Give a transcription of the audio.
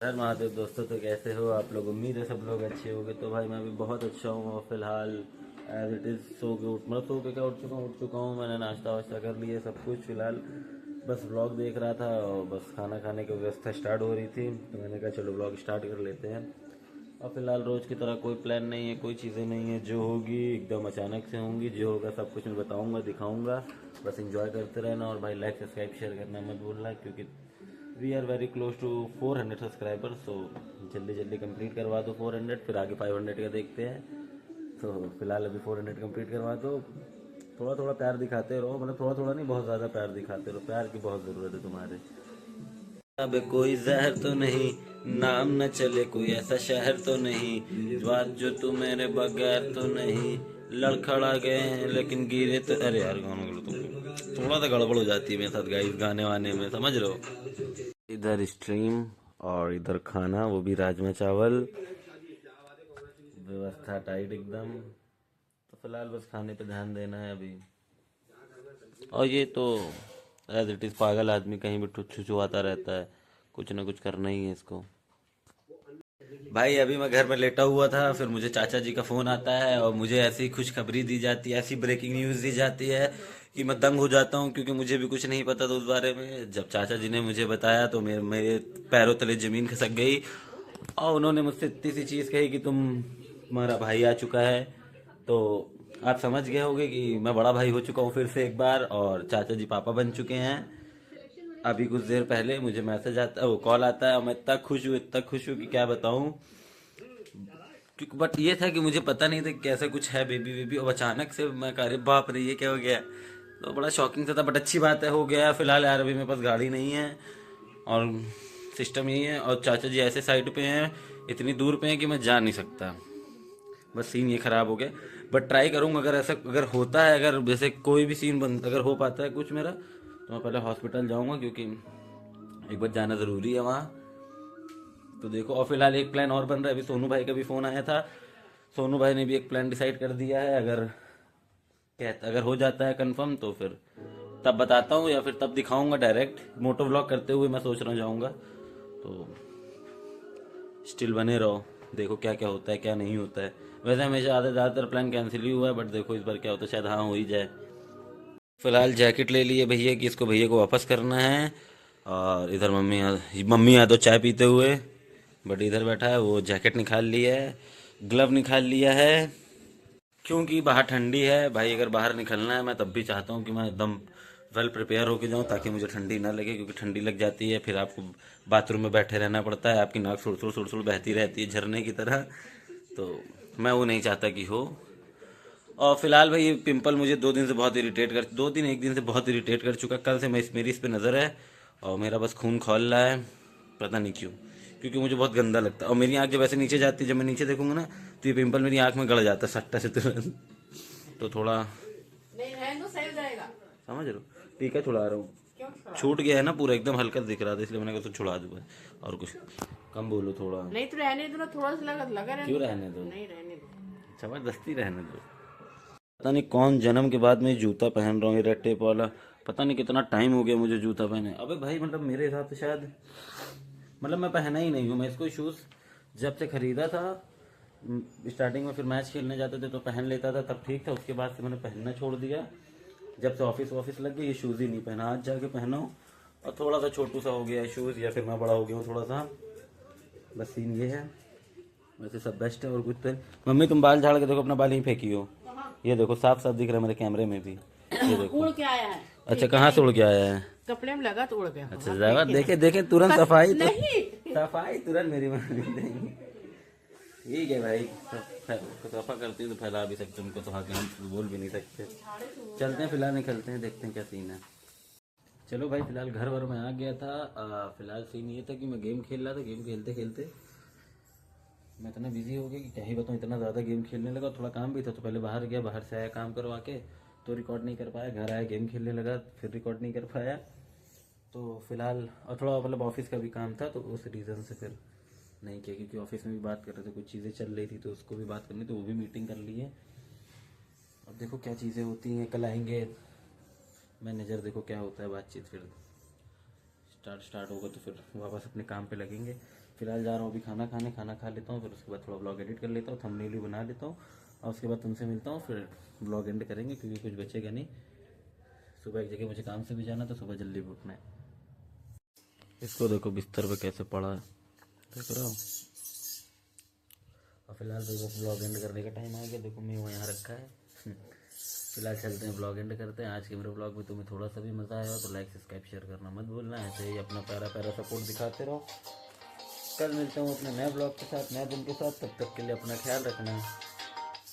हर महादेव दोस्तों, तो कैसे हो आप लोग। उम्मीद है सब लोग अच्छे होंगे। तो भाई मैं भी बहुत अच्छा हूँ और फिलहाल एज इट इज़ सो के सो के क्या उठ चुका हूँ। मैंने नाश्ता वाश्ता कर लिया सब कुछ। फिलहाल बस व्लॉग देख रहा था और बस खाना खाने की व्यवस्था स्टार्ट हो रही थी, तो मैंने कहा चलो व्लॉग स्टार्ट कर लेते हैं। और फिलहाल रोज़ की तरह कोई प्लान नहीं है, कोई चीज़ें नहीं है, जो होगी एकदम अचानक से होंगी। जो होगा सब कुछ मैं बताऊँगा, दिखाऊँगा। बस इंजॉय करते रहना और भाई लाइक सब्सक्राइब शेयर करना मत भूलना, क्योंकि we are very close to 400 subscriber. So जल्दी जल्दी कंप्लीट करवा दो 400, फिर आगे 500 का देखते हैं। तो फिलहाल अभी 400 कंप्लीट करवा दो। थोड़ा थोड़ा प्यार दिखाते रहो, मतलब थोड़ा थोड़ा नहीं, बहुत ज़्यादा प्यार दिखाते रहो। प्यार की बहुत ज़रूरत है तुम्हारे। अब कोई जहर तो नहीं, नाम न चले कोई ऐसा शहर तो नहीं, बात जो तू मेरे बगैर तो नहीं। लड़खड़ा गए हैं लेकिन गिरे तो, अरे यार गाना गलत हो गया। थोड़ा सा गड़बड़ हो जाती है मेरे साथ गाइस, गाने वाने में, समझ रहे हो। इधर स्ट्रीम और इधर खाना, वो भी राजमा चावल, व्यवस्था टाइट एकदम। तो फिलहाल बस खाने पे ध्यान देना है अभी। और ये तो एज इट इज़ पागल आदमी कहीं भी छुछुआता रहता है, कुछ ना कुछ करना ही है इसको। भाई अभी मैं घर में लेटा हुआ था, फिर मुझे चाचा जी का फ़ोन आता है और मुझे ऐसी खुशखबरी दी जाती है, ऐसी ब्रेकिंग न्यूज़ दी जाती है कि मैं दंग हो जाता हूँ, क्योंकि मुझे भी कुछ नहीं पता था उस बारे में। जब चाचा जी ने मुझे बताया तो मेरे मेरे पैरों तले ज़मीन खिसक गई। और उन्होंने मुझसे इतनी सी चीज़ कही कि तुम्हारा भाई आ चुका है। तो आप समझ गए होंगे कि मैं बड़ा भाई हो चुका हूँ फिर से एक बार, और चाचा जी पापा बन चुके हैं। अभी कुछ देर पहले मुझे मैसेज आता है, वो कॉल आता है, और मैं इतना खुश हूँ, इतना खुश हूँ कि क्या बताऊँ। क्योंकि बट ये था कि मुझे पता नहीं था कि कैसा कुछ है बेबी बेबी, और अचानक से मैं कह रही बाप रे ये क्या हो गया। तो बड़ा शॉकिंग सा था, बट अच्छी बात है हो गया। फिलहाल यार अभी मेरे पास गाड़ी नहीं है, और सिस्टम यही है, और चाचा जी ऐसे साइड पे हैं, इतनी दूर पे हैं कि मैं जा नहीं सकता। बस सीन ये ख़राब हो गया। बट ट्राई करूँगा, अगर ऐसा अगर होता है, अगर जैसे कोई भी सीन बन अगर हो पाता है कुछ मेरा, तो मैं पहले हॉस्पिटल जाऊँगा, क्योंकि एक बार जाना ज़रूरी है वहाँ। तो देखो, और फिलहाल एक प्लान और बन रहा है। अभी सोनू भाई का भी फ़ोन आया था, सोनू भाई ने भी एक प्लान डिसाइड कर दिया है। अगर हो जाता है कंफर्म तो फिर तब बताता हूँ, या फिर तब दिखाऊंगा डायरेक्ट मोटो व्लॉग करते हुए। मैं सोच रहा जाऊँगा, तो स्टिल बने रहो, देखो क्या क्या होता है क्या नहीं होता है। वैसे हमेशा आधे ज़्यादातर प्लान कैंसिल ही हुआ है, बट देखो इस बार क्या होता है, शायद हाँ हो ही जाए। फिलहाल जैकेट ले लिए भैया की, इसको भैया को वापस करना है। और इधर मम्मी आ तो चाय पीते हुए, बट इधर बैठा है, वो जैकेट निकाल लिया है, ग्लव निकाल लिया है, क्योंकि बाहर ठंडी है भाई। अगर बाहर निकलना है मैं तब भी चाहता हूँ कि मैं एकदम वेल प्रिपेयर होके जाऊँ, ताकि मुझे ठंडी ना लगे, क्योंकि ठंडी लग जाती है फिर आपको बाथरूम में बैठे रहना पड़ता है, आपकी नाक सुड़ सुड़ सुड़ बहती रहती है झरने की तरह। तो मैं वो नहीं चाहता कि हो। और फिलहाल भाई ये पिंपल मुझे 2 दिन से बहुत इरिटेट कर 2 दिन 1 दिन से बहुत इरिटेट कर चुका। कल से मेरी इस पे नज़र है, और मेरा बस खून खौल रहा है, पता नहीं क्यों। क्योंकि मुझे बहुत गंदा लगता है, और मेरी आँख जब ऐसे नीचे जाती है, जब मैं नीचे देखूंगा ना, तो ये पिंपल मेरी आँख में गड़ जाता है सट्टा से तुरंत। तो थोड़ा नहीं रहने दो, सही हो जाएगा। समझ रहे हो, टीका छुड़ा रहा हूँ। छूट गया है ना पूरा, एकदम हल्का दिख रहा था, इसलिए मैंने कहा तो छुड़ा दूँ। और कुछ कम बोलो थोड़ा। नहीं तो रहने दो ना, थोड़ा सा लगा लगा रहने क्यों दो। रहने दो, नहीं रहने दो। जबरदस्ती रहने दो। पता नहीं कौन जन्म के बाद में जूता पहन रहा हूँ, ये रेड टेप वाला। पता नहीं कितना टाइम हो गया मुझे जूता पहने। अबे भाई मतलब मेरे हिसाब से शायद, मतलब मैं पहना ही नहीं हूँ। मैं इसको शूज़ जब से ख़रीदा था, स्टार्टिंग में फिर मैच खेलने जाते थे तो पहन लेता था, तब ठीक था। उसके बाद से मैंने पहनना छोड़ दिया। जब से ऑफिस वॉफिस लग गई, ये शूज़ ही नहीं पहना। आज जाके पहना हूँ, और थोड़ा सा छोटू सा हो गया है शूज़, या फिर मैं बड़ा हो गया हूँ थोड़ा सा। बस सीन ये है। वैसे सब बेस्ट है, और कुछ तो मम्मी तुम बाल झाड़ के देखो, अपना बाल ही फेंकी हो। ये देखो साफ साफ दिख रहा है मेरे कैमरे में भी, ये देखो। उड़ के आया है। अच्छा कहाँ से उड़ के आया है। कपड़े में लगा तो उड़ गया अच्छा होगा, जावा, फेंके देखे नहीं। देखे तुरंत सफाई तो नहीं। सफाई तुरंत मेरी मम्मी देंगी। ठीक है भाई, सफा करती है तो फैला भी सकते, उनको तो हाथ हम बोल भी नहीं सकते। चलते हैं फिलहाल, निकलते हैं, देखते हैं क्या सीन है। चलो भाई, फिलहाल घर वर में आ गया था। फिलहाल सीन ये था कि मैं गेम खेल रहा था। गेम खेलते खेलते मैं इतना बिजी हो गया कि क्या ही बताऊँ, इतना ज़्यादा गेम खेलने लगा। थोड़ा काम भी था तो पहले बाहर गया, बाहर से आया काम करवा के, तो रिकॉर्ड नहीं कर पाया। घर आया गेम खेलने लगा, फिर रिकॉर्ड नहीं कर पाया। तो फिलहाल, और थोड़ा मतलब ऑफिस का भी काम था, तो उस रीज़न से फिर नहीं किया, क्योंकि ऑफिस में भी बात कर रहे थे, कुछ चीज़ें चल रही थी तो उसको भी बात करनी, तो वो भी मीटिंग कर ली है। अब देखो क्या चीज़ें होती हैं, कल आएंगे मैनेजर, देखो क्या होता है बातचीत। फिर स्टार्ट होगा तो फिर वापस अपने काम पे लगेंगे। फिलहाल जा रहा हूँ अभी खाना खाने, खाना खा लेता हूँ, फिर उसके बाद थोड़ा ब्लॉग एडिट कर लेता हूँ, थंबनेल भी बना लेता हूँ, और उसके बाद तुमसे मिलता हूँ, फिर ब्लॉग एंड करेंगे क्योंकि कुछ बचेगा नहीं। सुबह एक जगह मुझे काम से भी जाना, तो सुबह जल्दी भी उठना है। इसको देखो बिस्तर पे कैसे पड़ा है, देख रहे हो। और फिलहाल भाई वो ब्लॉग एंड करने का टाइम आ गया, देखो मैं वो यहाँ रखा है। फिलहाल चलते हैं ब्लॉग एंड करते हैं। आज के मेरे ब्लॉग में तुम्हें थोड़ा सा भी मज़ा आया हो तो लाइक सब्सक्राइब शेयर करना मत भूलना। ऐसे ही अपना प्यारा प्यारा सपोर्ट दिखाते रहो। कल मिलता हूँ अपने नए ब्लॉग के साथ, नए दिन के साथ। तब तक के लिए अपना ख्याल रखना।